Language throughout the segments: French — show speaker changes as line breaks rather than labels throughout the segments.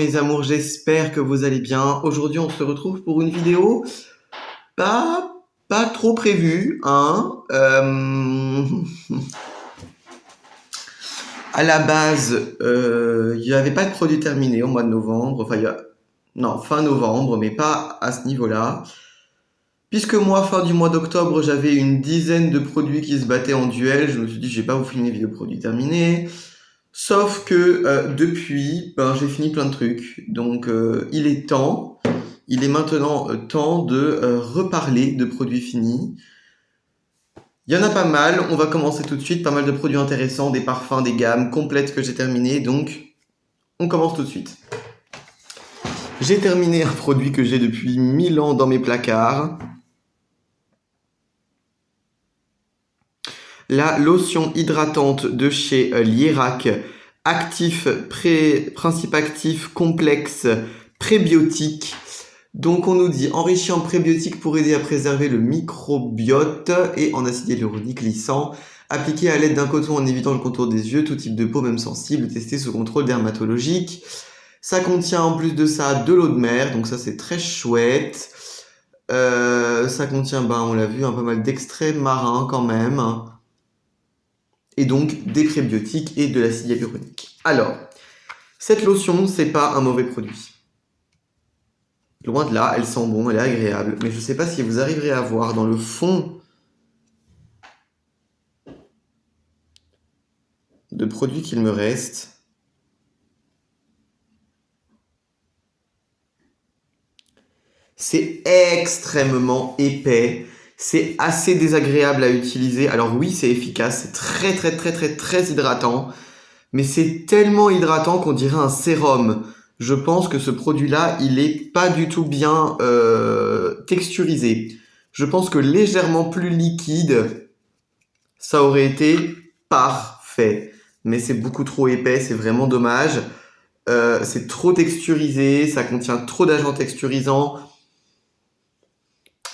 mes amours, j'espère que vous allez bien. Aujourd'hui on se retrouve pour une vidéo pas trop prévue, hein. À la base, il n'y avait pas de produit terminé au mois de novembre, non, fin novembre, mais pas à ce niveau-là. Puisque moi, fin du mois d'octobre, j'avais une dizaine de produits qui se battaient en duel, je me suis dit je vais pas vous filmer une vidéo produit terminé. Sauf que depuis, j'ai fini plein de trucs. Donc il est maintenant temps de reparler de produits finis. Il y en a pas mal, on va commencer tout de suite. Pas mal de produits intéressants, des parfums, des gammes complètes que j'ai terminées. Donc on commence tout de suite. J'ai terminé un produit que j'ai depuis 1000 ans dans mes placards. La lotion hydratante de chez Lierac, principe actif complexe prébiotique. Donc on nous dit enrichi en prébiotiques pour aider à préserver le microbiote et en acide hyaluronique lissant. Appliqué à l'aide d'un coton en évitant le contour des yeux, tout type de peau, même sensible, testé sous contrôle dermatologique. Ça contient en plus de ça de l'eau de mer, donc ça c'est très chouette. Ça contient, on l'a vu, pas mal d'extraits marins quand même. Et donc des prébiotiques et de l'acide hyaluronique. Alors, cette lotion, c'est pas un mauvais produit. Loin de là, elle sent bon, elle est agréable, mais je sais pas si vous arriverez à voir dans le fond de produits qu'il me reste. C'est extrêmement épais, c'est assez désagréable à utiliser. Alors oui, c'est efficace, c'est très hydratant, mais c'est tellement hydratant qu'on dirait un sérum. Je pense que ce produit-là, il est pas du tout bien texturisé. Je pense que légèrement plus liquide, ça aurait été parfait. Mais c'est beaucoup trop épais, c'est vraiment dommage. C'est trop texturisé, ça contient trop d'agents texturisants.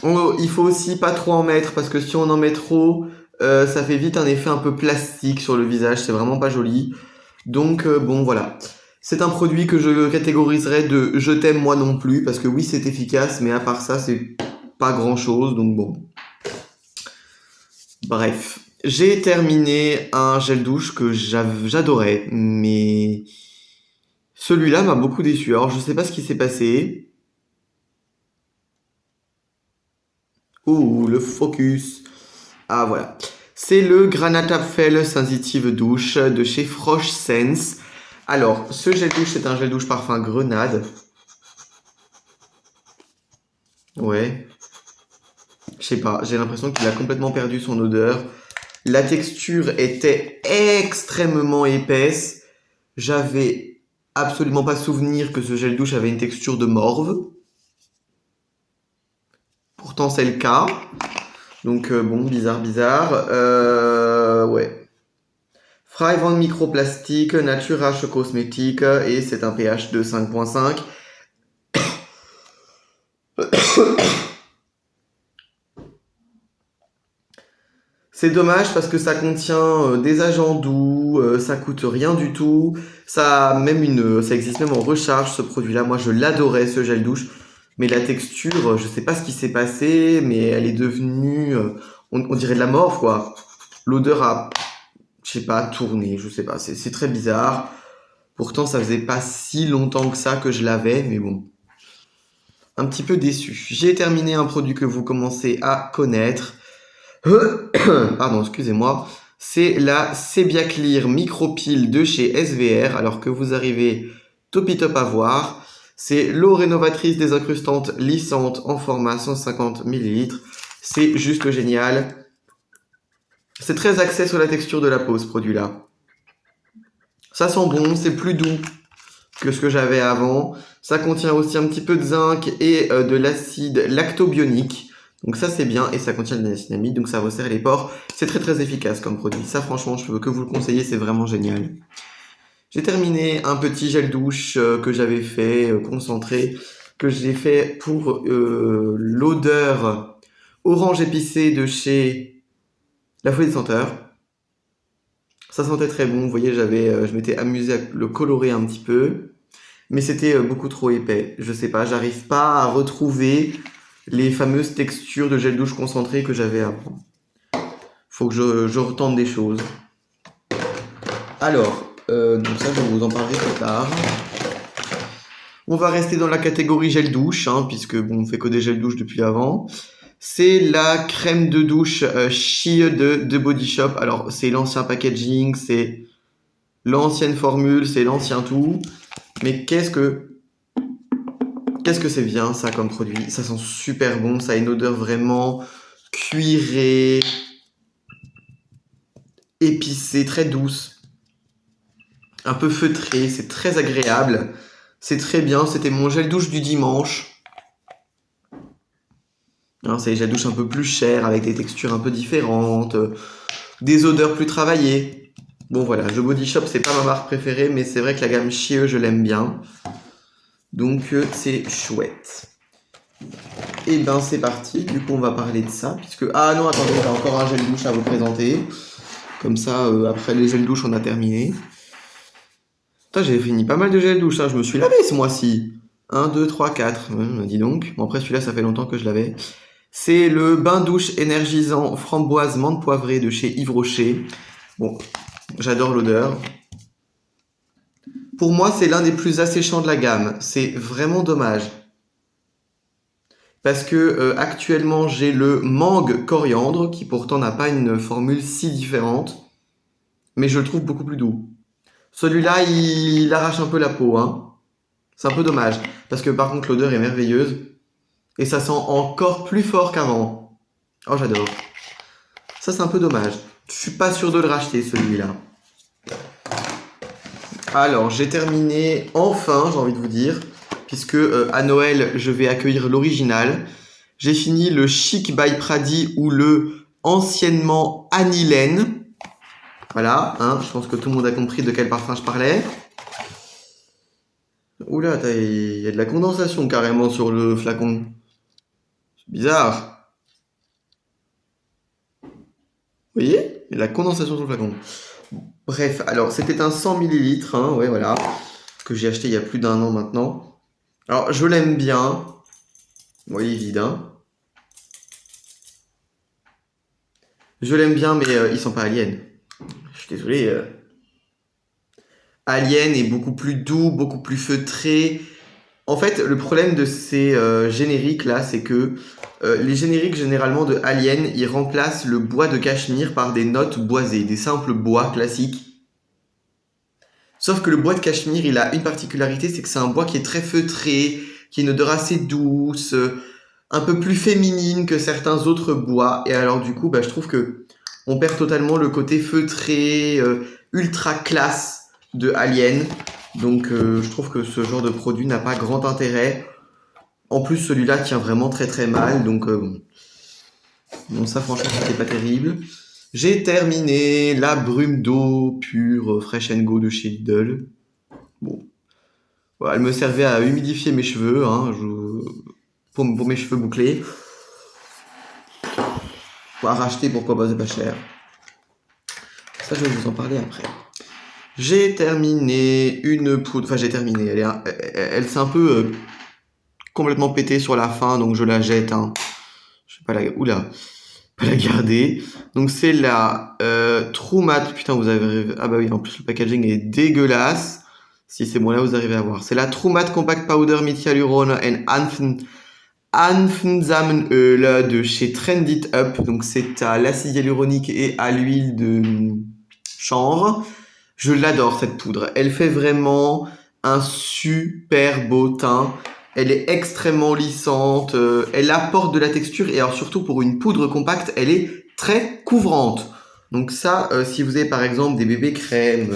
Il faut aussi pas trop en mettre, parce que si on en met trop, ça fait vite un effet un peu plastique sur le visage, c'est vraiment pas joli. Donc bon voilà. C'est un produit que je catégoriserais de je t'aime moi non plus, parce que oui c'est efficace, mais à part ça c'est pas grand chose, donc bon. Bref, j'ai terminé un gel douche que j'adorais, mais celui-là m'a beaucoup déçu. Alors je sais pas ce qui s'est passé. Ouh, le focus. Ah voilà. C'est le Granatapfel Sensitive Douche de chez Frosh Sense. Alors, ce gel douche, c'est un gel douche parfum grenade. Ouais. Je sais pas, j'ai l'impression qu'il a complètement perdu son odeur. La texture était extrêmement épaisse. J'avais absolument pas souvenir que ce gel douche avait une texture de morve. Pourtant, c'est le cas. Donc, bon, bizarre. Ouais. Fryvon microplastique, Nature H cosmétique et c'est un pH de 5.5. C'est dommage parce que ça contient des agents doux, ça coûte rien du tout. Ça existe même en recharge ce produit-là. Moi je l'adorais ce gel douche. Mais la texture, je sais pas ce qui s'est passé, mais elle est devenue, on dirait de la morve quoi. L'odeur a, je sais pas, tourné, je sais pas, c'est très bizarre. Pourtant ça faisait pas si longtemps que ça que je l'avais, mais bon. Un petit peu déçu. J'ai terminé un produit que vous commencez à connaître. Pardon, excusez-moi. C'est la Sebia Clear Micropile de chez SVR, alors que vous arrivez top à voir. C'est l'eau rénovatrice désincrustante lissante en format 150 ml. C'est juste génial. C'est très axé sur la texture de la peau, ce produit-là. Ça sent bon, c'est plus doux que ce que j'avais avant. Ça contient aussi un petit peu de zinc et de l'acide lactobionique. Donc ça c'est bien et ça contient de la niacinamide, donc ça resserre les pores. C'est très efficace comme produit. Ça franchement je veux que vous le conseillez, c'est vraiment génial. J'ai terminé un petit gel douche que j'avais fait, concentré, que j'ai fait pour l'odeur orange épicé de chez La Folie des Senteurs. Ça sentait très bon, vous voyez je m'étais amusé à le colorer un petit peu. mais c'était beaucoup trop épais. Je sais pas, j'arrive pas à retrouver les fameuses textures de gel douche concentré que j'avais avant. Faut que je retente des choses. Alors, donc ça, je vous en parlerai plus tard. On va rester dans la catégorie gel douche, hein, puisque bon, on fait que des gels douche depuis avant. C'est la crème de douche Shea de Body Shop. Alors, c'est l'ancien packaging, c'est l'ancienne formule, c'est l'ancien tout. Mais qu'est-ce que c'est bien ça comme produit. Ça sent super bon, ça a une odeur vraiment cuirée, épicée, très douce, un peu feutrée, c'est très agréable. C'est très bien, c'était mon gel douche du dimanche. Alors, c'est les gels douche un peu plus chers, avec des textures un peu différentes, des odeurs plus travaillées. Bon voilà, The Body Shop, c'est pas ma marque préférée, mais c'est vrai que la gamme Shea, je l'aime bien. Donc c'est chouette. Et ben c'est parti, du coup on va parler de ça, puisque... Ah non, attendez, j'ai encore un gel douche à vous présenter. Comme ça, après les gels douche, on a terminé. Putain, j'ai fini pas mal de gel douche, hein. Je me suis lavé ce mois-ci. 1, 2, 3, 4. Dis donc. Bon, après, celui-là, ça fait longtemps que je l'avais. C'est le bain douche énergisant framboise menthe poivrée de chez Yves Rocher. Bon, j'adore l'odeur. Pour moi, c'est l'un des plus asséchants de la gamme. C'est vraiment dommage. Parce que actuellement, j'ai le mangue coriandre, qui pourtant n'a pas une formule si différente. Mais je le trouve beaucoup plus doux. Celui-là, il arrache un peu la peau, hein. C'est un peu dommage. Parce que par contre, l'odeur est merveilleuse. Et ça sent encore plus fort qu'avant. Oh, j'adore. Ça, c'est un peu dommage. Je suis pas sûr de le racheter, celui-là. Alors, j'ai terminé, enfin, j'ai envie de vous dire, puisque à Noël, je vais accueillir l'original. J'ai fini le Chic by Pradi ou le anciennement Anilène. Voilà, hein, je pense que tout le monde a compris de quel parfum je parlais. Oula, il y a de la condensation carrément sur le flacon. C'est bizarre. Vous voyez? Il y a de la condensation sur le flacon. Bref, alors c'était un 100 ml, hein, ouais, voilà, que j'ai acheté il y a plus d'1 an maintenant. Alors, je l'aime bien. Vous voyez, vide, hein. Je l'aime bien, mais ils sont pas Alien. Je suis désolé. Alien est beaucoup plus doux, beaucoup plus feutré. En fait, le problème de ces génériques là, c'est que les génériques généralement de Alien, ils remplacent le bois de cachemire par des notes boisées, des simples bois classiques. Sauf que le bois de cachemire, il a une particularité, c'est que c'est un bois qui est très feutré, qui a une odeur assez douce, un peu plus féminine que certains autres bois. Et alors du coup, bah, je trouve que on perd totalement le côté feutré, ultra classe de Alien. Donc je trouve que ce genre de produit n'a pas grand intérêt. En plus, celui-là tient vraiment très très mal. Donc bon, ça franchement, c'était pas terrible. J'ai terminé la brume d'eau pure Fresh and Go de chez Lidl. Bon, voilà, elle me servait à humidifier mes cheveux, hein, pour mes cheveux bouclés. À racheter, pourquoi pas, c'est pas cher. Ça, je vais vous en parler après. J'ai terminé une poudre. Enfin, j'ai terminé. Elle s'est un peu complètement pétée sur la fin, donc je la jette. Hein. Je vais pas la. Oula! Pas la garder. Donc, c'est la True Matte. Putain, vous avez. Ah, bah oui, en plus, le packaging est dégueulasse. Si c'est bon, là, vous arrivez à voir. C'est la True Matte Compact Powder Methyalurone and Hanfensamenöl de chez Trend It Up. Donc, c'est à l'acide hyaluronique et à l'huile de chanvre. Je l'adore cette poudre. Elle fait vraiment un super beau teint. Elle est extrêmement lissante. Elle apporte de la texture. Et alors surtout pour une poudre compacte, elle est très couvrante. Donc ça, si vous avez par exemple des bébés crèmes.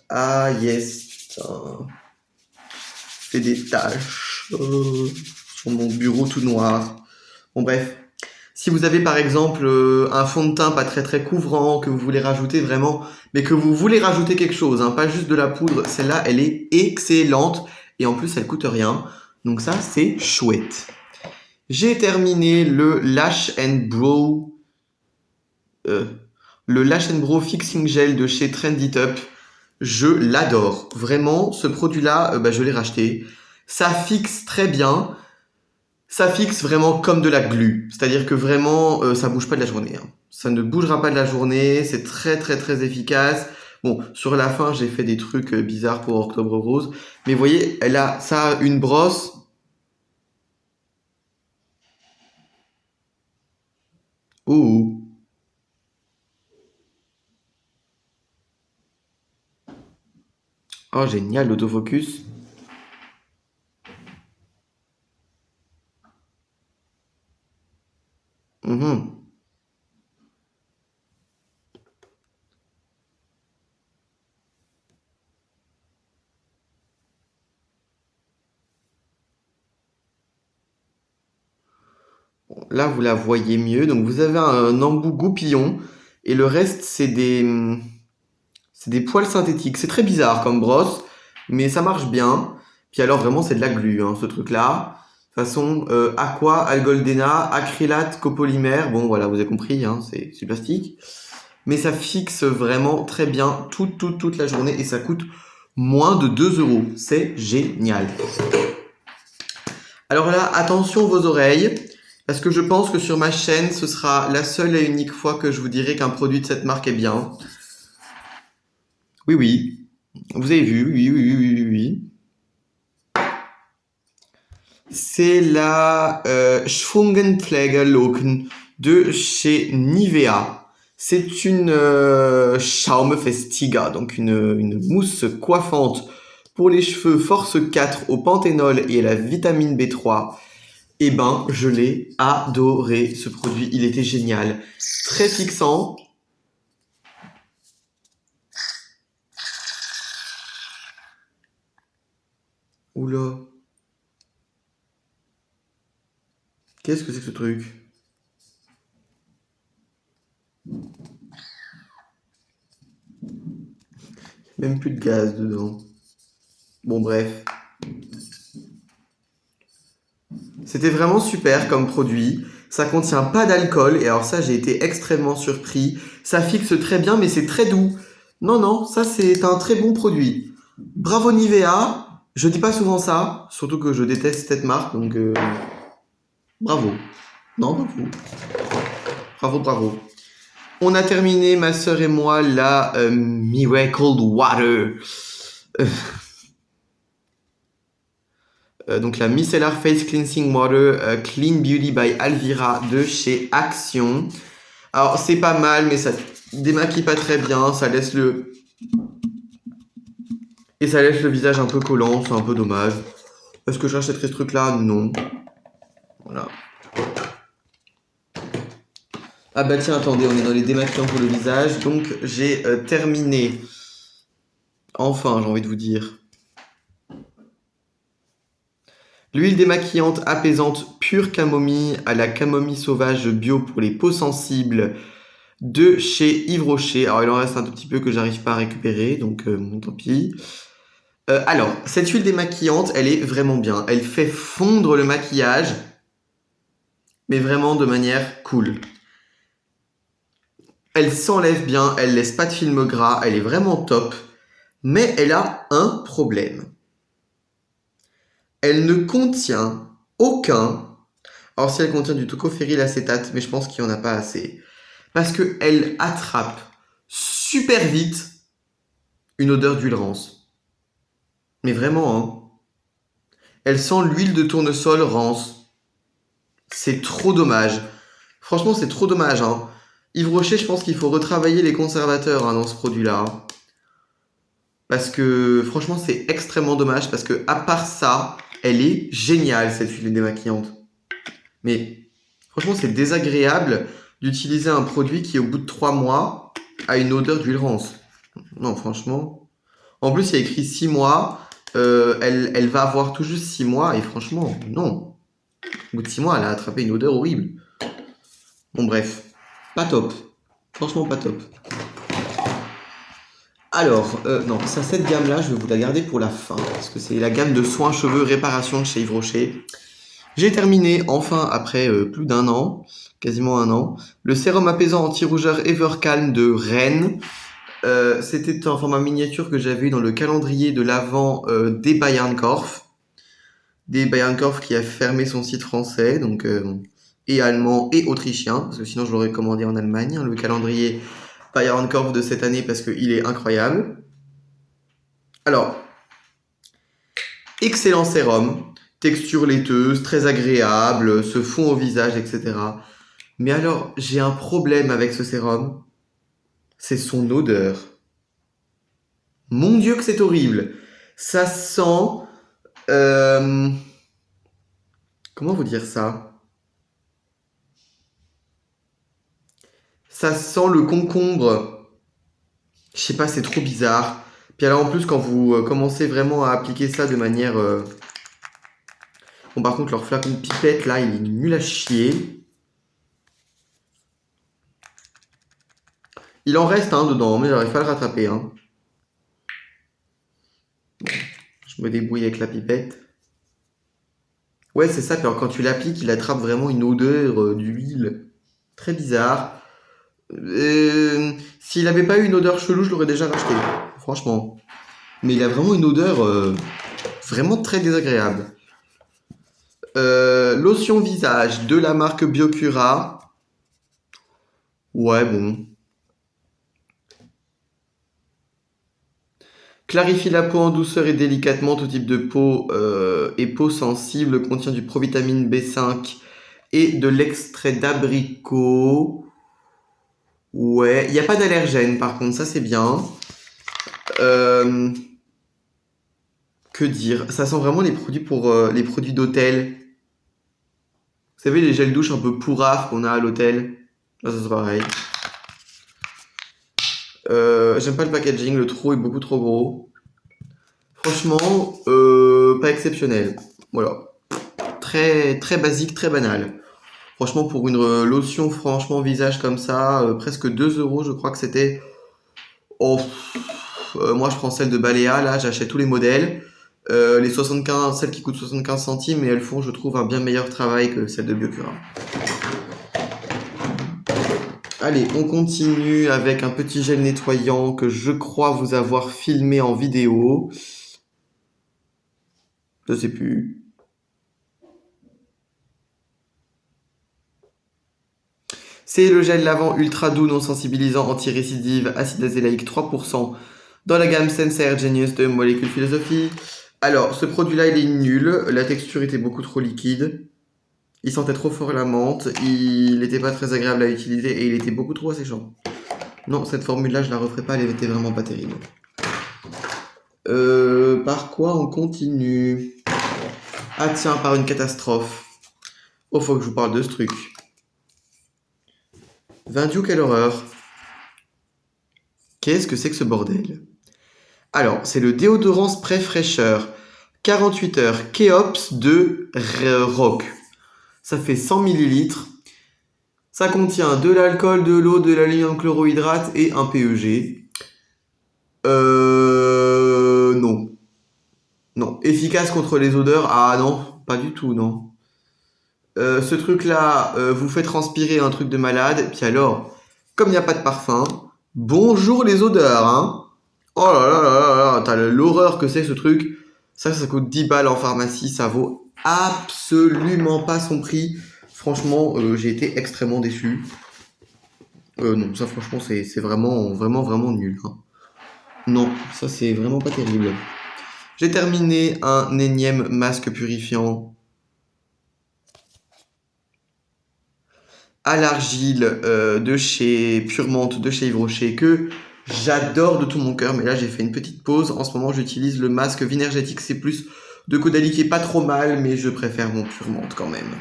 Ah yes. Putain. Fait des taches sur mon bureau tout noir. Bon bref. Si vous avez par exemple un fond de teint pas très très couvrant, que vous voulez rajouter vraiment, mais que vous voulez rajouter quelque chose, hein, pas juste de la poudre, celle-là elle est excellente et en plus elle coûte rien, donc ça c'est chouette. J'ai terminé le Lash and Brow Fixing Gel de chez Trend It Up. Je l'adore. Vraiment, ce produit-là, je l'ai racheté. Ça fixe très bien. Ça fixe vraiment comme de la glu. C'est-à-dire que vraiment, ça bouge pas de la journée, hein. Ça ne bougera pas de la journée. C'est très très très efficace. Bon, sur la fin, j'ai fait des trucs bizarres pour Octobre Rose. Mais vous voyez, ça a une brosse. Oh, oh génial, l'autofocus. Mhm. Là, vous la voyez mieux. Donc, vous avez un embout goupillon. Et le reste, c'est des poils synthétiques. C'est très bizarre comme brosse, mais ça marche bien. Puis alors, vraiment, c'est de la glu, hein, ce truc-là. Façon aqua, algoldena, acrylate, copolymère. Bon, voilà, vous avez compris, hein, c'est du plastique. Mais ça fixe vraiment très bien toute la journée et ça coûte moins de 2 euros. C'est génial. Alors là, attention vos oreilles, parce que je pense que sur ma chaîne, ce sera la seule et unique fois que je vous dirai qu'un produit de cette marque est bien. Oui, oui. Vous avez vu, oui, oui, oui, oui, oui. C'est la Schwungenträgerlocken de chez Nivea. C'est une Schaumfestiger, donc une mousse coiffante pour les cheveux force 4 au panthénol et à la vitamine B3. Eh ben, je l'ai adoré ce produit, il était génial. Très fixant. Oula, qu'est-ce que c'est que ce truc? Même plus de gaz dedans. Bon, bref. C'était vraiment super comme produit. Ça contient pas d'alcool et alors ça j'ai été extrêmement surpris. Ça fixe très bien mais c'est très doux. Non non, ça c'est un très bon produit. Bravo Nivea. Je dis pas souvent ça, surtout que je déteste cette marque donc bravo. Non bravo. Bravo bravo. On a terminé ma sœur et moi la Miracle Water. Euh, donc la Micellar Face Cleansing Water Clean Beauty by Alvira de chez Action. Alors c'est pas mal, mais ça démaquille pas très bien, ça laisse le visage un peu collant, c'est un peu dommage. Est-ce que j'achèterais ce truc-là? Non. Voilà. Ah bah tiens, attendez, on est dans les démaquillants pour le visage, donc j'ai terminé. Enfin, j'ai envie de vous dire. L'huile démaquillante apaisante pure camomille à la camomille sauvage bio pour les peaux sensibles de chez Yves Rocher. Alors il en reste un tout petit peu que j'arrive pas à récupérer, donc tant pis. Alors, cette huile démaquillante, elle est vraiment bien. Elle fait fondre le maquillage, mais vraiment de manière cool. Elle s'enlève bien, elle laisse pas de film gras, elle est vraiment top. Mais elle a un problème. Elle ne contient aucun... Alors si elle contient du tocophéryl acétate, mais je pense qu'il n'y en a pas assez. Parce qu'elle attrape super vite une odeur d'huile rance. Mais vraiment, hein. Elle sent l'huile de tournesol rance. C'est trop dommage. Franchement, c'est trop dommage, hein. Yves Rocher, je pense qu'il faut retravailler les conservateurs, hein, dans ce produit-là. Parce que, franchement, c'est extrêmement dommage. Parce que, à part ça, elle est géniale, cette huile démaquillante. Mais, franchement, c'est désagréable d'utiliser un produit qui, au bout de 3 mois, a une odeur d'huile rance. Non, franchement. En plus, il y a écrit 6 mois. Elle va avoir tout juste 6 mois. Et franchement, non. Au bout de 6 mois, elle a attrapé une odeur horrible. Bon, bref. Pas top. Franchement, pas top. Alors, non, ça, cette gamme-là, je vais vous la garder pour la fin. Parce que c'est la gamme de soins cheveux réparation de chez Yves Rocher. J'ai terminé, enfin, après plus d'un an, quasiment un an, le sérum apaisant anti-rougeur Evercalm de Rennes. C'était un format miniature que j'avais eu dans le calendrier de l'Avent des Bayernkorf. Des Bayernkorf qui a fermé son site français, donc et allemand et autrichien, parce que sinon je l'aurais commandé en Allemagne, hein, le calendrier Bayernkorf de cette année, parce qu'il est incroyable. Alors, excellent sérum, texture laiteuse, très agréable, se fond au visage, etc. Mais alors, j'ai un problème avec ce sérum, c'est son odeur. Mon Dieu que c'est horrible. Ça sent... euh, comment vous dire ça? Ça sent le concombre. Je sais pas, c'est trop bizarre. Puis alors en plus, quand vous commencez vraiment à appliquer ça de manière... Bon, par contre, leur flacon de pipette, là, il est nul à chier. Il en reste un dedans, mais j'arrive pas à le rattraper. Hein. Bon, je me débrouille avec la pipette. Ouais, c'est ça. Puis alors, quand tu l'appliques, il attrape vraiment une odeur d'huile. Très bizarre. S'il avait pas eu une odeur chelou, je l'aurais déjà racheté. Franchement. Mais il a vraiment une odeur vraiment très désagréable. Lotion visage de la marque Biocura. Ouais, bon. Clarifie la peau en douceur et délicatement. Tout type de peau et peau sensible. Contient du provitamine B5 et de l'extrait d'abricot. Ouais, il n'y a pas d'allergène par contre, ça c'est bien. Que dire? Ça sent vraiment les produits pour les produits d'hôtel. Vous savez, les gels douche un peu pourrave qu'on a à l'hôtel. Là, ça c'est pareil. J'aime pas le packaging, le trou est beaucoup trop gros. Franchement, pas exceptionnel. Voilà. Très, très basique, très banal. Franchement, pour une lotion, franchement, visage comme ça, presque 2 euros, je crois que c'était. Oh, moi, je prends celle de Balea, là, j'achète tous les modèles. Les 75, celles qui coûtent 75 centimes, et elles font, je trouve, un bien meilleur travail que celles de Biocura. Allez, on continue avec un petit gel nettoyant que je crois vous avoir filmé en vidéo. Je sais plus. C'est le gel lavant ultra doux non sensibilisant anti-récidive acide azélaïque 3% dans la gamme Sensei Genius de Molécule Philosophie. Alors, ce produit-là, il est nul. La texture était beaucoup trop liquide. Il sentait trop fort la menthe. Il n'était pas très agréable à utiliser et il était beaucoup trop asséchant. Non, cette formule-là, je la referai pas. Elle était vraiment pas terrible. Par quoi on continue? Ah tiens, par une catastrophe. Oh, faut que je vous parle de ce truc. 20 Dieu, quelle horreur. Qu'est-ce que c'est que ce bordel? Alors, c'est le déodorant spray fraîcheur 48 heures Keops de Rock. Ça fait 100 ml. Ça contient de l'alcool, de l'eau, de l'aluminium chlorohydrate et un PEG. Non. Non. Efficace contre les odeurs? Ah non, pas du tout, non. Ce truc-là vous fait transpirer un truc de malade. Puis alors, comme il n'y a pas de parfum, bonjour les odeurs, hein. Oh là là là là là, t'as l'horreur que c'est ce truc. Ça coûte 10 balles en pharmacie, ça vaut absolument pas son prix. Franchement, j'ai été extrêmement déçu. Non, ça franchement, c'est vraiment, vraiment, vraiment nul. Hein. Non, ça c'est vraiment pas terrible. J'ai terminé un énième masque purifiant à l'argile de chez Purement de chez Yves Rocher que j'adore de tout mon cœur. Mais là, j'ai fait une petite pause. En ce moment, j'utilise le masque Vinergetic C+, de Caudalie qui est pas trop mal, mais je préfère mon Purement quand même.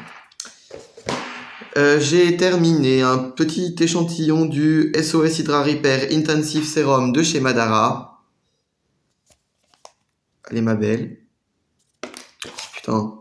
J'ai terminé un petit échantillon du SOS Hydra Repair Intensive Serum de chez Madara. Allez ma belle. Oh, putain.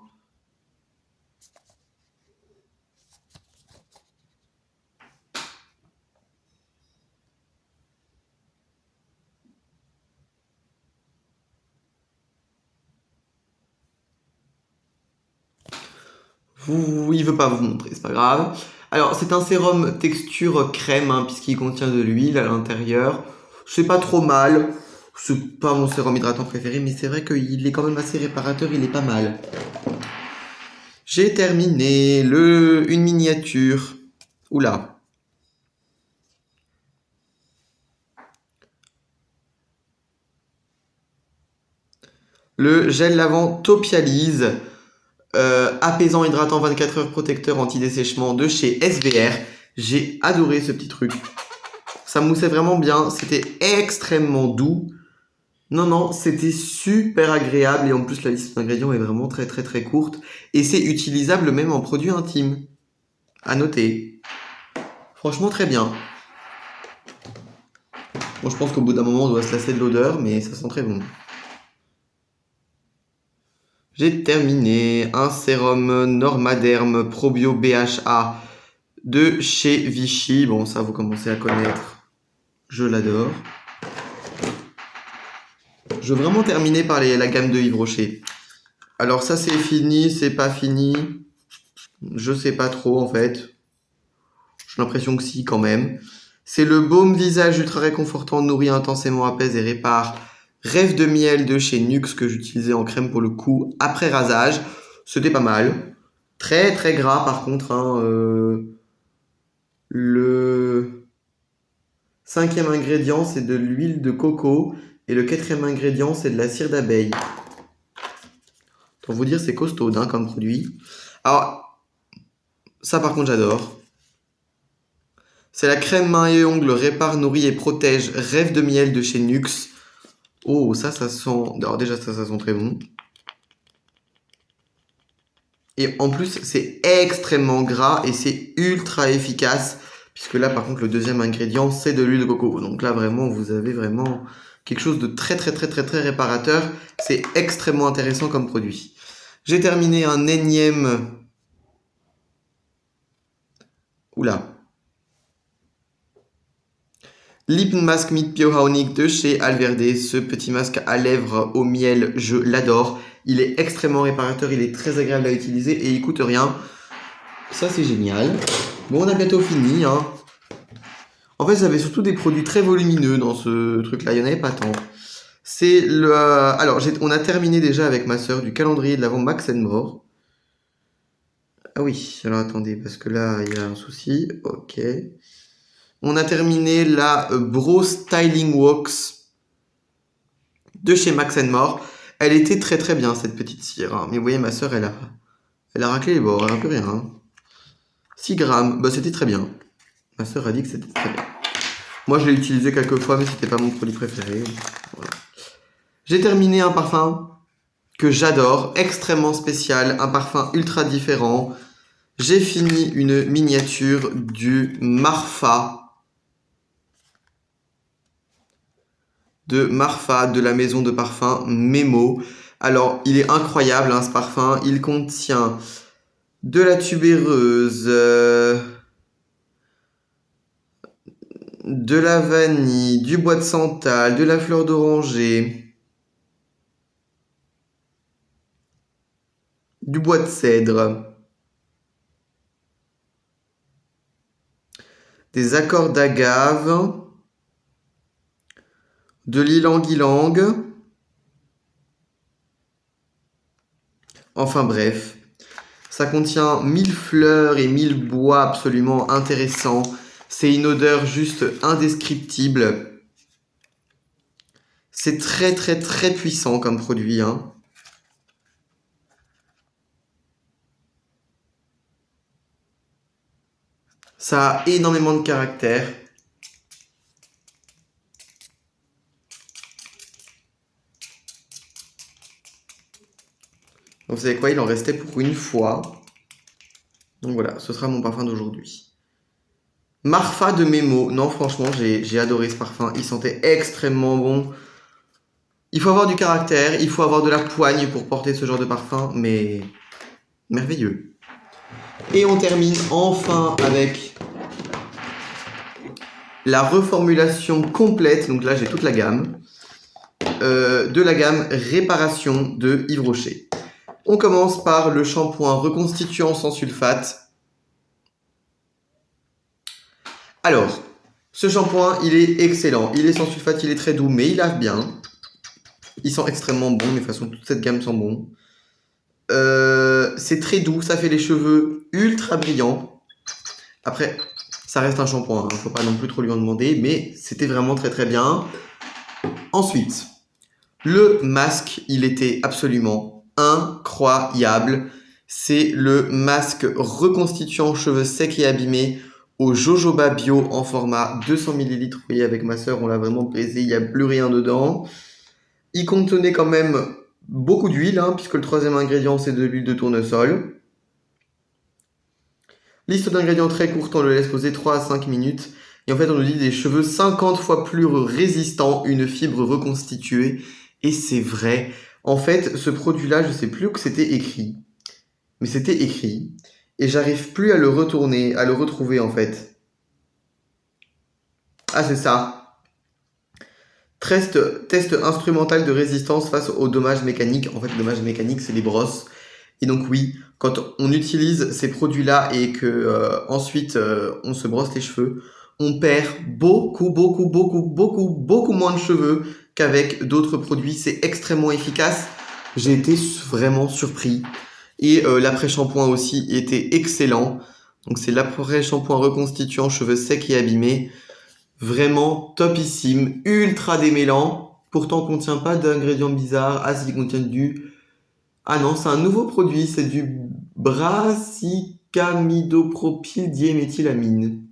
Il veut pas vous montrer, c'est pas grave. Alors, c'est un sérum texture crème, hein, puisqu'il contient de l'huile à l'intérieur. C'est pas trop mal. C'est pas mon sérum hydratant préféré, mais c'est vrai qu'il est quand même assez réparateur, il est pas mal. J'ai terminé une miniature. Oula. Le gel lavant Topialise. Apaisant, hydratant, 24 heures, protecteur, anti-dessèchement de chez SVR. J'ai adoré ce petit truc. Ça moussait vraiment bien. C'était extrêmement doux. Non, c'était super agréable. Et en plus, la liste d'ingrédients est vraiment très très très courte. Et c'est utilisable même en produits intimes. À noter. Franchement, très bien. Bon, je pense qu'au bout d'un moment, on doit se lasser de l'odeur, mais ça sent très bon. J'ai terminé un sérum Normaderm Probio BHA de chez Vichy. Bon, ça, vous commencez à connaître. Je l'adore. Je veux vraiment terminer par la gamme de Yves Rocher. Alors ça, c'est fini, c'est pas fini. Je sais pas trop, en fait. J'ai l'impression que si, quand même. C'est le baume visage ultra réconfortant, nourrit intensément, apaise et répare. Rêve de miel de chez Nux que j'utilisais en crème pour le cou après rasage. C'était pas mal. Très très gras par contre. Le 5e ingrédient c'est de l'huile de coco. Et le 4e ingrédient c'est de la cire d'abeille. Pour vous dire c'est costaud comme produit. Alors ça par contre j'adore. C'est la crème main et ongles répare, nourrit et protège. Rêve de miel de chez Nux. Oh, ça sent... Alors déjà, ça sent très bon. Et en plus, c'est extrêmement gras et c'est ultra efficace. Puisque là, par contre, le 2e ingrédient, c'est de l'huile de coco. Donc là, vraiment, vous avez vraiment quelque chose de très, très, très, très, très réparateur. C'est extrêmement intéressant comme produit. J'ai terminé un énième... Oula. Lip Mask Meat Biohonic de chez Alverde. Ce petit masque à lèvres au miel, je l'adore. Il est extrêmement réparateur, il est très agréable à utiliser et il coûte rien. Ça, c'est génial. Bon, on a bientôt fini. En fait, j'avais surtout des produits très volumineux dans ce truc-là. Il n'y en avait pas tant. C'est le... Alors, on a terminé déjà avec ma sœur du calendrier de l'avant Max More. Ah oui, alors attendez, parce que là, il y a un souci. Ok. On a terminé la Bro Styling Wax de chez Max More. Elle était très très bien cette petite cire. Mais vous voyez, ma soeur, elle a raclé les bords, elle a un peu rien. 6 grammes, bah c'était très bien. Ma soeur a dit que c'était très bien. Moi je l'ai utilisé quelques fois, mais c'était pas mon produit préféré. Voilà. J'ai terminé un parfum que j'adore, extrêmement spécial, un parfum ultra différent. J'ai fini une miniature du Marfa. De la maison de parfum Memo. Alors, il est incroyable ce parfum. Il contient de la tubéreuse, de la vanille, du bois de santal, de la fleur d'oranger, du bois de cèdre, des accords d'agave, de l'ylang-ylang. Enfin bref, ça contient 1000 fleurs et 1000 bois absolument intéressants. C'est une odeur juste indescriptible. C'est très très très puissant comme produit. Ça a énormément de caractère. Donc vous savez quoi, il en restait pour une fois. Donc voilà, ce sera mon parfum d'aujourd'hui. Marfa de Memo. Non, franchement, j'ai adoré ce parfum. Il sentait extrêmement bon. Il faut avoir du caractère, il faut avoir de la poigne pour porter ce genre de parfum, mais merveilleux. Et on termine enfin avec la reformulation complète. Donc là, j'ai toute la gamme. De la gamme Réparation de Yves Rocher. On commence par le shampoing reconstituant sans sulfate. Alors, Ce shampoing, il est excellent. Il est sans sulfate, il est très doux, mais il lave bien. Il sent extrêmement bon, mais de toute façon, toute cette gamme sent bon. C'est très doux, ça fait les cheveux ultra brillants. Après, ça reste un shampoing, hein, faut pas non plus trop lui en demander, mais c'était vraiment très très bien. Ensuite, le masque, il était absolument incroyable. C'est le masque reconstituant cheveux secs et abîmés au jojoba bio en format 200 ml. Vous voyez, avec ma soeur, on l'a vraiment pesé, il n'y a plus rien dedans. Il contenait quand même beaucoup d'huile, hein, puisque le troisième ingrédient, c'est de l'huile de tournesol. Liste d'ingrédients très courte, on le laisse poser 3 à 5 minutes. Et en fait, on nous dit des cheveux 50 fois plus résistants, une fibre reconstituée. Et c'est vrai. En fait, ce produit-là, je sais plus où que c'était écrit. Mais c'était écrit. Et j'arrive plus à le retourner, à le retrouver en fait. Ah, c'est ça. Test instrumental de résistance face aux dommages mécaniques. En fait, les dommages mécaniques, c'est les brosses. Et donc oui, quand on utilise ces produits-là et que ensuite on se brosse les cheveux, on perd beaucoup moins de cheveux qu'avec d'autres produits. C'est extrêmement efficace. J'ai été vraiment surpris. Et l'après-shampoing aussi était excellent. Donc c'est l'après-shampoing reconstituant cheveux secs et abîmés. Vraiment topissime, ultra démêlant. Pourtant, contient pas d'ingrédients bizarres. Ah, si, il contient du... Ah non, c'est un nouveau produit. C'est du brassicamidopropyldiéméthylamine.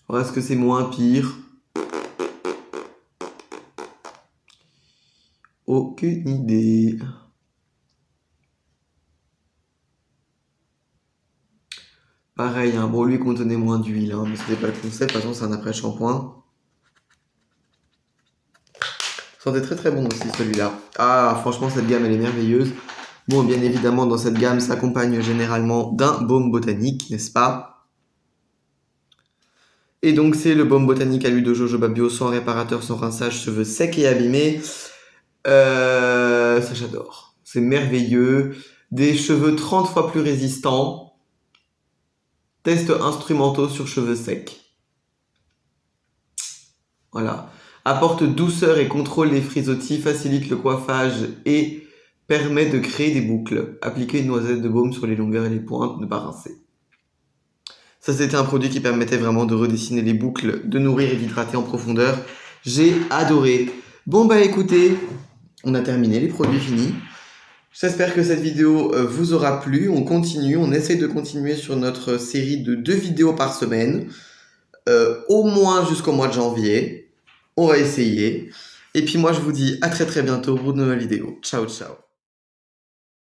Alors, est-ce que c'est moins pire? Aucune idée. Pareil, hein. Bon, lui contenait moins d'huile, hein, mais c'était pas le concept. De toute façon, c'est un après-shampoing. Sentait très très bon aussi celui-là. Ah, franchement, cette gamme, elle est merveilleuse. Bon, bien évidemment, dans cette gamme s'accompagne généralement d'un baume botanique, n'est-ce pas? Et donc, c'est le baume botanique à l'huile de jojoba bio, sans réparateur, sans rinçage, cheveux secs et abîmés. Ça, j'adore. C'est merveilleux. Des cheveux 30 fois plus résistants. Tests instrumentaux sur cheveux secs. Voilà. Apporte douceur et contrôle les frisottis, facilite le coiffage et permet de créer des boucles. Appliquer une noisette de baume sur les longueurs et les pointes, ne pas rincer. Ça, c'était un produit qui permettait vraiment de redessiner les boucles, de nourrir et d'hydrater en profondeur. J'ai adoré. Bon, bah écoutez, on a terminé, les produits finis. J'espère que cette vidéo vous aura plu. On continue, on essaie de continuer sur notre série de 2 vidéos par semaine. Au moins jusqu'au mois de janvier. On va essayer. Et puis moi, je vous dis à très très bientôt pour de nouvelles vidéos. Ciao, ciao.